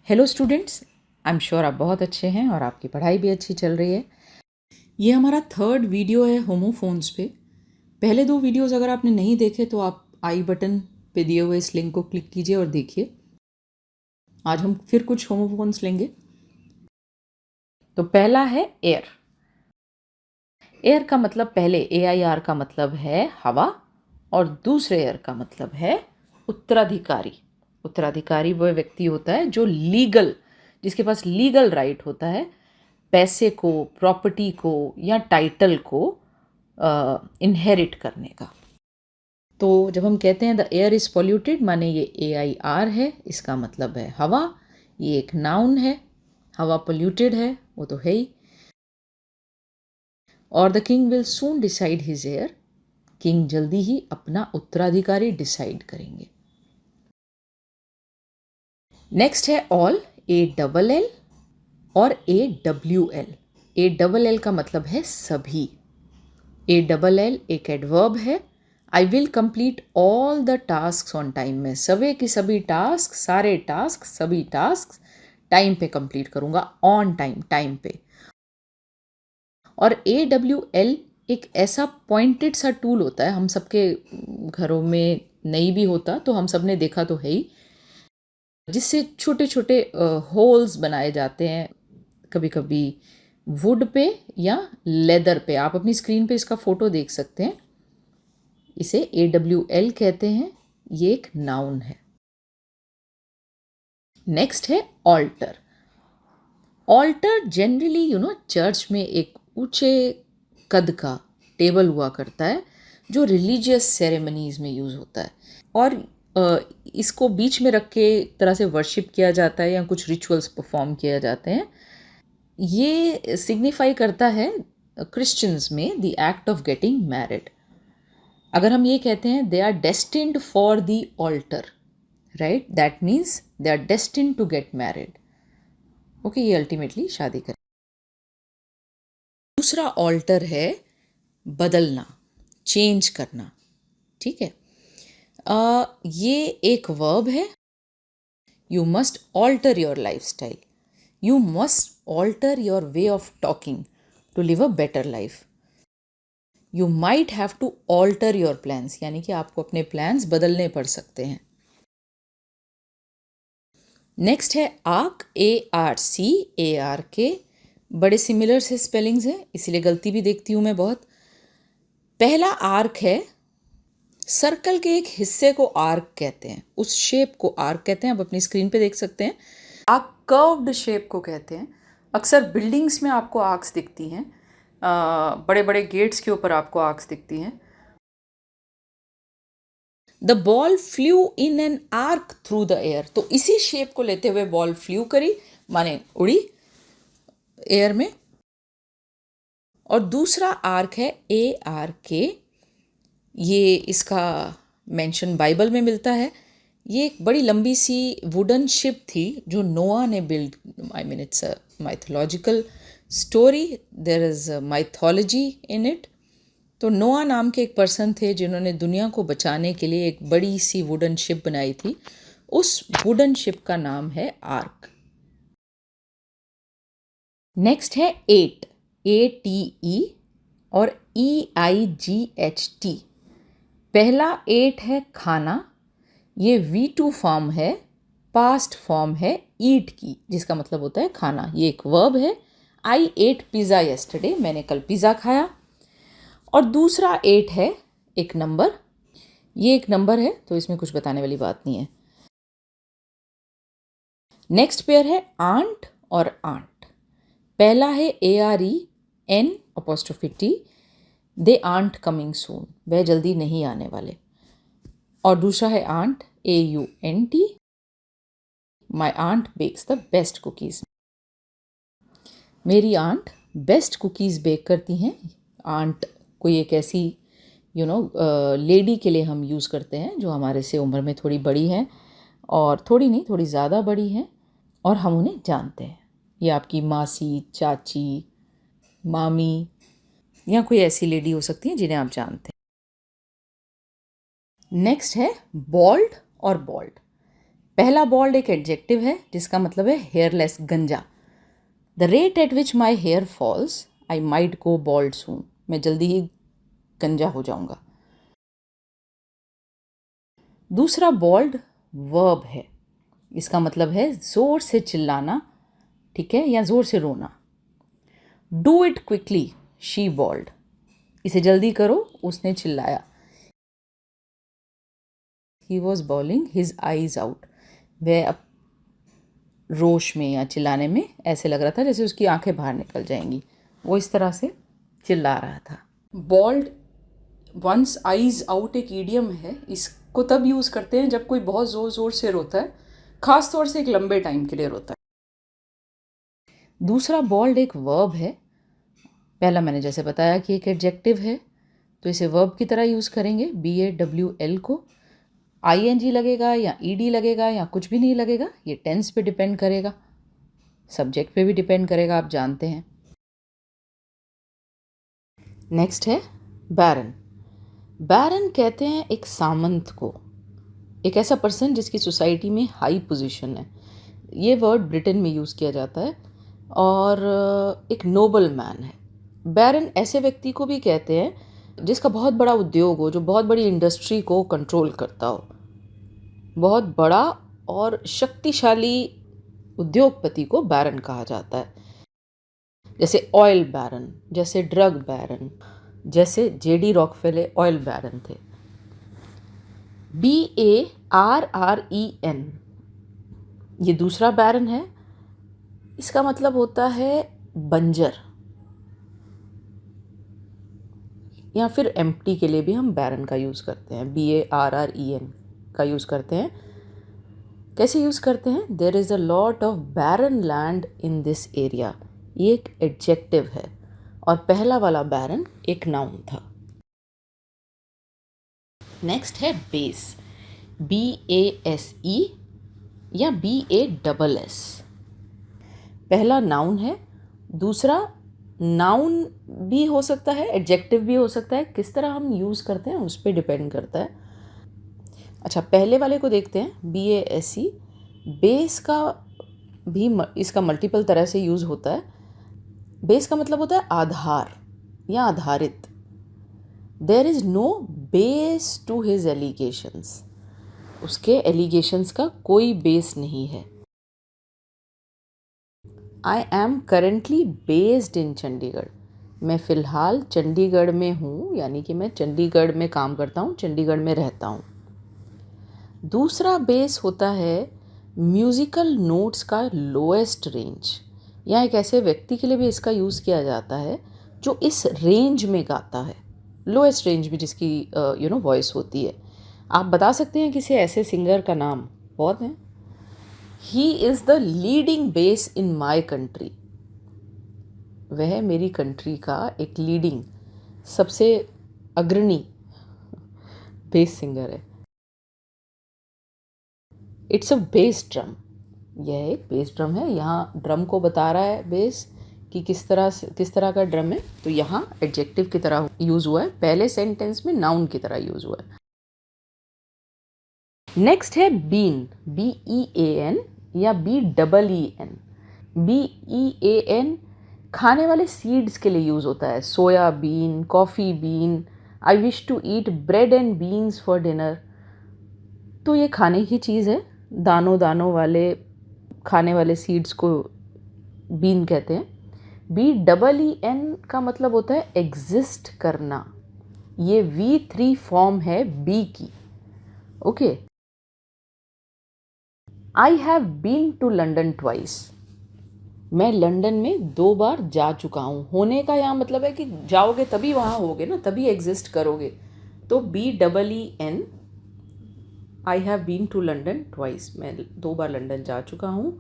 Hello students, I am sure आप बहुत अच्छे हैं और आपकी पढ़ाई भी अच्छी चल रही है। ये हमारा थर्ड वीडियो है होमोफोन्स पे। पहले दो वीडियोस अगर आपने नहीं देखे तो आप आई बटन पे दिए हुए इस लिंक को क्लिक कीजिए और देखिए। आज हम फिर कुछ होमोफोन्स लेंगे। तो पहला है एयर। एयर का मतलब पहले AIR का मतलब है हवा और दूसरे एयर का मतलब है उत्तराधिकारी। उत्तराधिकारी वह व्यक्ति होता है जो लीगल, जिसके पास लीगल राइट होता है पैसे को, प्रॉपर्टी को या टाइटल को इनहेरिट करने का। तो जब हम कहते हैं द एयर इज़ पॉल्यूटेड, माने ये AIR है, इसका मतलब है हवा। ये एक नाउन है, हवा पॉल्यूटेड है वो तो है ही। और the king will soon decide his air, king जल्दी ही अपना उत्तराधिकारी डिसाइड करेंगे। नेक्स्ट है ऑल, ALL और AWL। ALL का मतलब है सभी। ALL एक एडवर्ब है। I will complete all the task on time, में सभी की सभी टास्क, सारे टास्क, सभी टास्क टाइम पे कंप्लीट करूंगा, ऑन टाइम, टाइम पे। और AWL एक ऐसा पॉइंटेड सा टूल होता है, हम सबके घरों में नहीं भी होता तो हम सब ने देखा तो है ही, जिससे छोटे छोटे होल्स बनाए जाते हैं, कभी कभी वुड पे या लेदर पे। आप अपनी स्क्रीन पे इसका फोटो देख सकते हैं। इसे AWL कहते हैं, ये एक नाउन है। नेक्स्ट है ऑल्टर। ऑल्टर जनरली चर्च में एक ऊंचे कद का टेबल हुआ करता है जो रिलीजियस सेरेमनीज में यूज़ होता है, और इसको बीच में रख के एक तरह से वर्शिप किया जाता है या कुछ रिचुअल्स परफॉर्म किए जाते हैं। ये सिग्निफाई करता है क्रिश्चियंस में the act of getting married. अगर हम ये कहते हैं they are destined for the altar, right, that means they are destined to get married. Okay, ये अल्टीमेटली शादी करें। दूसरा ऑल्टर है बदलना, चेंज करना। ठीक है, ये एक वर्ब है। You must alter your lifestyle, you must alter your way of talking to live a better life. You might have to alter your plans, यानी कि आपको अपने प्लान्स बदलने पड़ सकते हैं। नेक्स्ट है आर्क, ARC, बड़े सिमिलर से स्पेलिंग्स हैं, इसीलिए गलती भी देखती हूँ मैं बहुत। पहला आर्क है, सर्कल के एक हिस्से को आर्क कहते हैं, उस शेप को आर्क कहते हैं। आप अपनी स्क्रीन पे देख सकते हैं। आर्क कर्व्ड शेप को कहते हैं। अक्सर बिल्डिंग्स में आपको आर्क्स दिखती हैं, बड़े बड़े गेट्स के ऊपर आपको आर्क्स दिखती हैं। The ball flu in an arc through the air, तो इसी शेप को लेते हुए बॉल फ्लू करी, माने उड़ी एयर में। और दूसरा आर्क है ARK, ये इसका मेंशन बाइबल में मिलता है। ये एक बड़ी लंबी सी वुडन शिप थी जो नोआ ने build, I mean it's a mythological story, there is a mythology in it. तो नोआ नाम के एक पर्सन थे जिन्होंने दुनिया को बचाने के लिए एक बड़ी सी वुडन शिप बनाई थी। उस वुडन शिप का नाम है आर्क। नेक्स्ट है एट, ATE और EIGHT। पहला एट है खाना, ये V2 फॉर्म है, पास्ट फॉर्म है ईट की, जिसका मतलब होता है खाना। ये एक वर्ब है। आई एट पिज़्ज़ा येस्टरडे, मैंने कल पिज़्ज़ा खाया। और दूसरा एट है एक नंबर, ये एक नंबर है तो इसमें कुछ बताने वाली बात नहीं है। नेक्स्ट पेयर है आंट और आंट। पहला है AREN', they aren't coming soon, वह जल्दी नहीं आने वाले। और दूसरा है aunt, AUNT, my aunt bakes the best cookies, मेरी आंट बेस्ट कुकीज़ बेक करती हैं। आंट कोई एक ऐसी लेडी के लिए हम यूज़ करते हैं जो हमारे से उम्र में थोड़ी बड़ी हैं, और थोड़ी नहीं, थोड़ी ज़्यादा बड़ी हैं, और हम उन्हें जानते हैं। ये आपकी मासी, चाची, मामी या कोई ऐसी लेडी हो सकती है जिन्हें आप जानते हैं। नेक्स्ट है बॉल्ड और बॉल्ड। पहला बॉल्ड एक एडजेक्टिव है जिसका मतलब है हेयरलेस, गंजा। The rate at which my hair falls I might go bald soon, मैं जल्दी ही गंजा हो जाऊंगा। दूसरा बॉल्ड वर्ब है, इसका मतलब है जोर से चिल्लाना, ठीक है, या जोर से रोना। Do it quickly she bawled, इसे जल्दी करो, उसने चिल्लाया। He was bawling his eyes out, वह अब रोश में या चिल्लाने में ऐसे लग रहा था जैसे उसकी आंखें बाहर निकल जाएंगी, वो इस तरह से चिल्ला रहा था। बॉल्ड वंस आईज आउट एक ईडियम है, इसको तब यूज़ करते हैं जब कोई बहुत ज़ोर ज़ोर से रोता है, ख़ास तौर से एक लंबे टाइम के लिए रोता है। दूसरा बॉल्ड एक वर्ब है। पहला मैंने जैसे बताया कि एक एडजेक्टिव है, तो इसे वर्ब की तरह यूज़ करेंगे। BAWL को ING लगेगा या ED लगेगा या कुछ भी नहीं लगेगा, ये टेंस पे डिपेंड करेगा, सब्जेक्ट पे भी डिपेंड करेगा, आप जानते हैं। नेक्स्ट है बैरन। बैरन कहते हैं एक सामंत को, एक ऐसा पर्सन जिसकी सोसाइटी में हाई पोजीशन है। ये वर्ड ब्रिटेन में यूज़ किया जाता है और एक नोबल मैन है। बैरन ऐसे व्यक्ति को भी कहते हैं जिसका बहुत बड़ा उद्योग हो, जो बहुत बड़ी इंडस्ट्री को कंट्रोल करता हो। बहुत बड़ा और शक्तिशाली उद्योगपति को बैरन कहा जाता है, जैसे ऑयल बैरन, जैसे ड्रग बैरन, जैसे JD रॉकफेलर ऑयल बैरन थे। BARREN, ये दूसरा बैरन है, इसका मतलब होता है बंजर, या फिर एम्प्टी के लिए भी हम बैरन का यूज़ करते हैं, BARREN का यूज़ करते हैं। कैसे यूज़ करते हैं? There is a lot of barren land in this area, ये एक एडजेक्टिव है और पहला वाला बैरन एक नाउन था। नेक्स्ट है बेस, BASE या BASS। पहला नाउन है, दूसरा नाउन भी हो सकता है, एडजेक्टिव भी हो सकता है, किस तरह हम यूज़ करते हैं उस पर डिपेंड करता है। अच्छा, पहले वाले को देखते हैं, BASE। बेस का भी इसका मल्टीपल तरह से यूज़ होता है। बेस का मतलब होता है आधार या आधारित। There is no base to his allegations, उसके एलिगेशंस का कोई बेस नहीं है। I am currently based in Chandigarh, मैं फ़िलहाल चंडीगढ़ में हूँ, यानी कि मैं चंडीगढ़ में काम करता हूँ, चंडीगढ़ में रहता हूँ। दूसरा बेस होता है म्यूज़िकल नोट्स का लोएस्ट रेंज, या एक ऐसे व्यक्ति के लिए भी इसका यूज़ किया जाता है जो इस रेंज में गाता है, लोएस्ट रेंज में जिसकी वॉइस होती है। आप बता सकते हैं किसी ऐसे सिंगर का नाम? बहुत हैं। He is the leading base in my country, वह मेरी कंट्री का एक लीडिंग, सबसे अग्रणी बेस सिंगर है। इट्स अ बेस ड्रम, यह एक बेस ड्रम है। यहाँ ड्रम को बता रहा है बेस कि किस तरह का ड्रम है, तो यहाँ एडजेक्टिव की तरह यूज़ हुआ है, पहले सेंटेंस में नाउन की तरह यूज़ हुआ है। नेक्स्ट है बीन, BEAN या BEEN। BEAN खाने वाले सीड्स के लिए यूज़ होता है, soya bean, coffee bean. I wish to eat bread and beans for dinner, तो ये खाने की चीज़ है, दानों दानों वाले खाने वाले सीड्स को बीन कहते हैं। BEEN का मतलब होता है एग्जिस्ट करना, ये V3 फॉर्म है बी की। Okay, I have been to London twice, मैं लंदन में 2 बार जा चुका हूँ। होने का यहाँ मतलब है कि जाओगे तभी वहाँ होगे ना, तभी एग्जिस्ट करोगे, तो BEEN, I have been to London twice, मैं 2 बार लंदन जा चुका हूँ।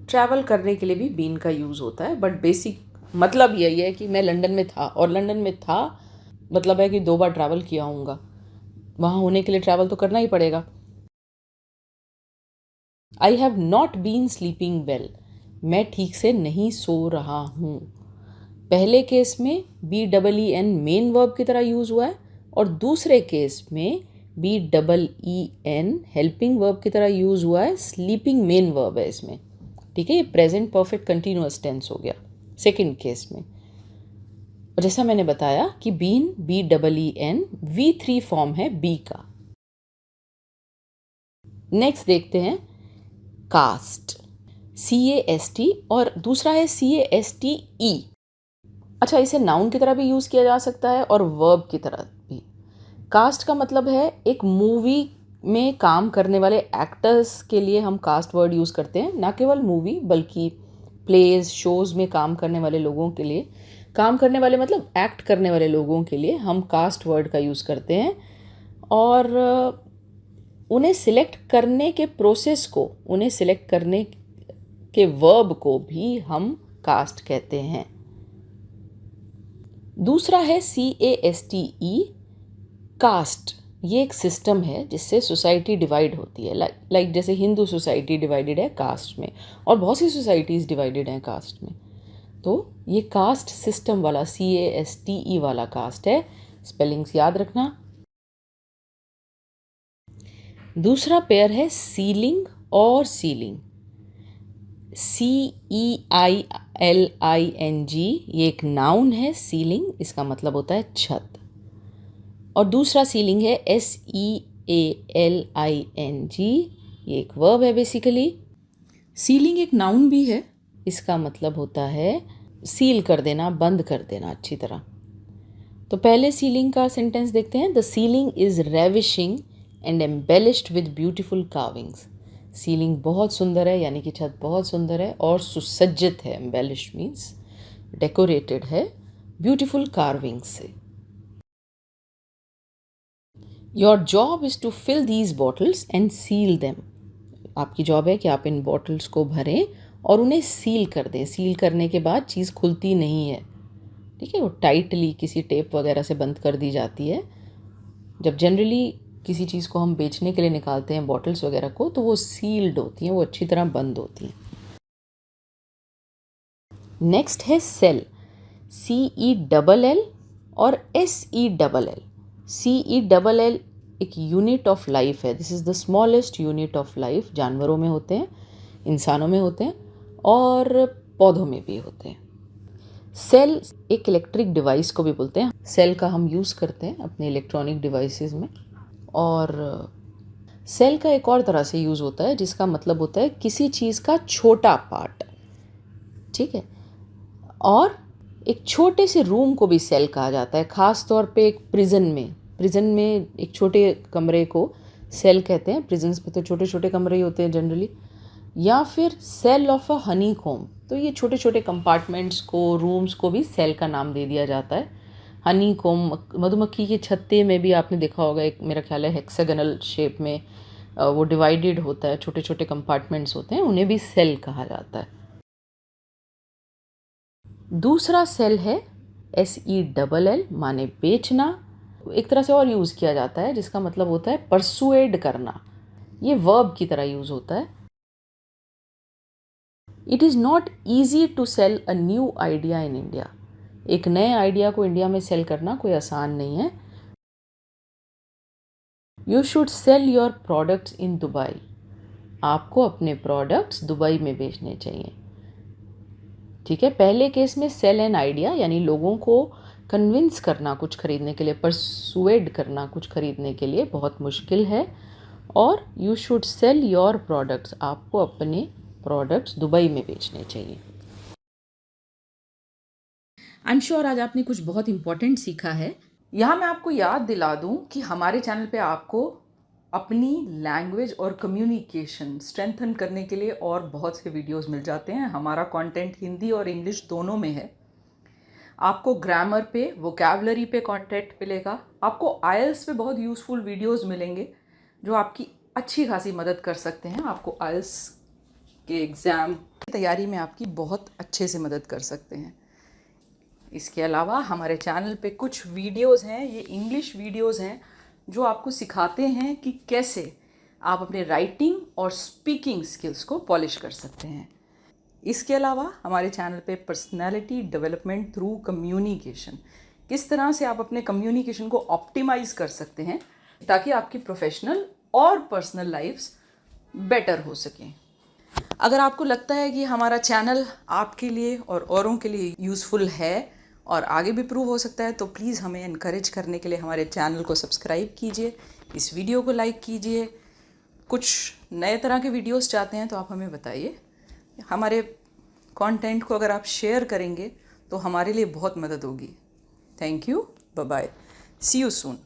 ट्रैवल करने के लिए भी बीन का यूज़ होता है, बट बेसिक मतलब यही है कि मैं लंदन में था, और लंदन में था मतलब है कि 2 बार ट्रैवल किया हूँगा, वहाँ होने के लिए ट्रैवल तो करना ही पड़ेगा। I have not been sleeping well, मैं ठीक से नहीं सो रहा हूँ। पहले केस में BEEN मेन वर्ब की तरह यूज़ हुआ है, और दूसरे केस में BEEN हेल्पिंग वर्ब की तरह यूज़ हुआ है, स्लीपिंग मेन वर्ब है इसमें, ठीक है। ये प्रेजेंट परफेक्ट कंटिन्यूअस टेंस हो गया सेकंड केस में। और जैसा मैंने बताया कि बीन BEEN V3 फॉर्म है बी का। नेक्स्ट देखते हैं कास्ट, CAST, और दूसरा है CASTE। अच्छा, इसे नाउन की तरह भी यूज़ किया जा सकता है और वर्ब की तरह भी। कास्ट का मतलब है एक मूवी में काम करने वाले एक्टर्स के लिए हम कास्ट वर्ड यूज़ करते हैं, ना केवल मूवी बल्कि प्लेज शोज़ में काम करने वाले लोगों के लिए, काम करने वाले मतलब एक्ट करने वाले लोगों के लिए हम कास्ट वर्ड का यूज़ करते हैं। और उन्हें सिलेक्ट करने के प्रोसेस को, उन्हें सिलेक्ट करने के वर्ब को भी हम कास्ट कहते हैं। दूसरा है CASTE, कास्ट। ये एक सिस्टम है जिससे सोसाइटी डिवाइड होती है, लाइक जैसे हिंदू सोसाइटी डिवाइडेड है कास्ट में, और बहुत सी सोसाइटीज़ डिवाइडेड हैं कास्ट में। तो ये कास्ट सिस्टम वाला CASTE वाला कास्ट है, स्पेलिंग्स याद रखना। दूसरा पेयर है सीलिंग और सीलिंग, CEILING। ये एक नाउन है सीलिंग, इसका मतलब होता है छत। और दूसरा सीलिंग है SEALING, ये एक वर्ब है बेसिकली। सीलिंग एक नाउन भी है, इसका मतलब होता है सील कर देना, बंद कर देना अच्छी तरह। तो पहले सीलिंग का सेंटेंस देखते हैं। The ceiling is ravishing and embellished with beautiful carvings. Ceiling बहुत सुंदर है, यानी कि छत बहुत सुंदर है और सुसज्जित है, एम्बेलिश्ड मीन्स डेकोरेटेड है ब्यूटीफुल कार्विंग्स से। Your job is to fill these bottles and seal them. आपकी जॉब है कि आप इन बॉटल्स को भरें और उन्हें सील कर दें। सील करने के बाद चीज़ खुलती नहीं है, ठीक है, वो टाइटली किसी टेप वगैरह से बंद कर दी जाती है। जब जनरली किसी चीज़ को हम बेचने के लिए निकालते हैं बॉटल्स वगैरह को, तो वो सील्ड होती हैं, वो अच्छी तरह बंद होती हैं। नेक्स्ट है सेल, CELL और SELL। CELL एक यूनिट ऑफ लाइफ है, this is the smallest unit of life. जानवरों में होते हैं, इंसानों में होते हैं और पौधों में भी होते हैं। सेल एक इलेक्ट्रिक डिवाइस को भी बोलते हैं। सेल का हम यूज़ करते हैं अपने इलेक्ट्रॉनिक डिवाइसेस में। और सेल का एक और तरह से यूज़ होता है जिसका मतलब होता है किसी चीज़ का छोटा पार्ट, ठीक है। और एक छोटे से रूम को भी सेल कहा जाता है, ख़ास तौर पे एक प्रिजन में एक छोटे कमरे को सेल कहते हैं। प्रिजन्स में तो छोटे छोटे कमरे ही होते हैं जनरली। या फिर cell of a honeycomb, तो ये छोटे छोटे कंपार्टमेंट्स को, रूम्स को भी सेल का नाम दे दिया जाता है। हनी कॉम्ब, मधुमक्खी के छत्ते में भी आपने देखा होगा, एक मेरा ख्याल है हेक्सागोनल शेप में वो डिवाइडेड होता है, छोटे छोटे कंपार्टमेंट्स होते हैं, उन्हें भी सेल कहा जाता है। दूसरा सेल है SELL, माने बेचना। एक तरह से और यूज़ किया जाता है जिसका मतलब होता है परसुएड करना, ये वर्ब की तरह यूज़ होता है। It is not easy to sell a new idea in India. एक नए आइडिया को इंडिया में सेल करना कोई आसान नहीं है। You should sell your products in Dubai. आपको अपने प्रोडक्ट्स दुबई में बेचने चाहिए, ठीक है। पहले केस में सेल एन आइडिया यानी लोगों को कन्विंस करना कुछ खरीदने के लिए, परसुएड करना कुछ खरीदने के लिए बहुत मुश्किल है। और you should sell your products, आपको अपने प्रोडक्ट्स दुबई में बेचने चाहिए। आई एम श्योर आज आपने कुछ बहुत इंपॉर्टेंट सीखा है। यहाँ मैं आपको याद दिला दूँ कि हमारे चैनल पे आपको अपनी लैंग्वेज और कम्युनिकेशन स्ट्रेंथन करने के लिए और बहुत से वीडियोस मिल जाते हैं। हमारा कंटेंट हिंदी और इंग्लिश दोनों में है। आपको ग्रामर पे, वोकैबलरी पे कंटेंट मिलेगा। आपको आइल्स पे बहुत यूज़फुल वीडियोस मिलेंगे जो आपकी अच्छी खासी मदद कर सकते हैं। आपको आइल्स के एग्ज़ाम की तैयारी में आपकी बहुत अच्छे से मदद कर सकते हैं। इसके अलावा हमारे चैनल पे कुछ वीडियोस हैं, ये इंग्लिश वीडियोस हैं जो आपको सिखाते हैं कि कैसे आप अपने राइटिंग और स्पीकिंग स्किल्स को पॉलिश कर सकते हैं। इसके अलावा हमारे चैनल पे पर्सनालिटी डेवलपमेंट थ्रू कम्युनिकेशन, किस तरह से आप अपने कम्युनिकेशन को ऑप्टिमाइज़ कर सकते हैं, ताकि आपकी प्रोफेशनल और पर्सनल लाइफ्स बेटर हो सकें। अगर आपको लगता है कि हमारा चैनल आपके लिए और औरों के लिए यूज़फुल है और आगे भी प्रूव हो सकता है, तो प्लीज़ हमें इनकरेज करने के लिए हमारे चैनल को सब्सक्राइब कीजिए, इस वीडियो को लाइक कीजिए। कुछ नए तरह के वीडियोस चाहते हैं तो आप हमें बताइए। हमारे कंटेंट को अगर आप शेयर करेंगे तो हमारे लिए बहुत मदद होगी। Thank you, bye bye, see you soon.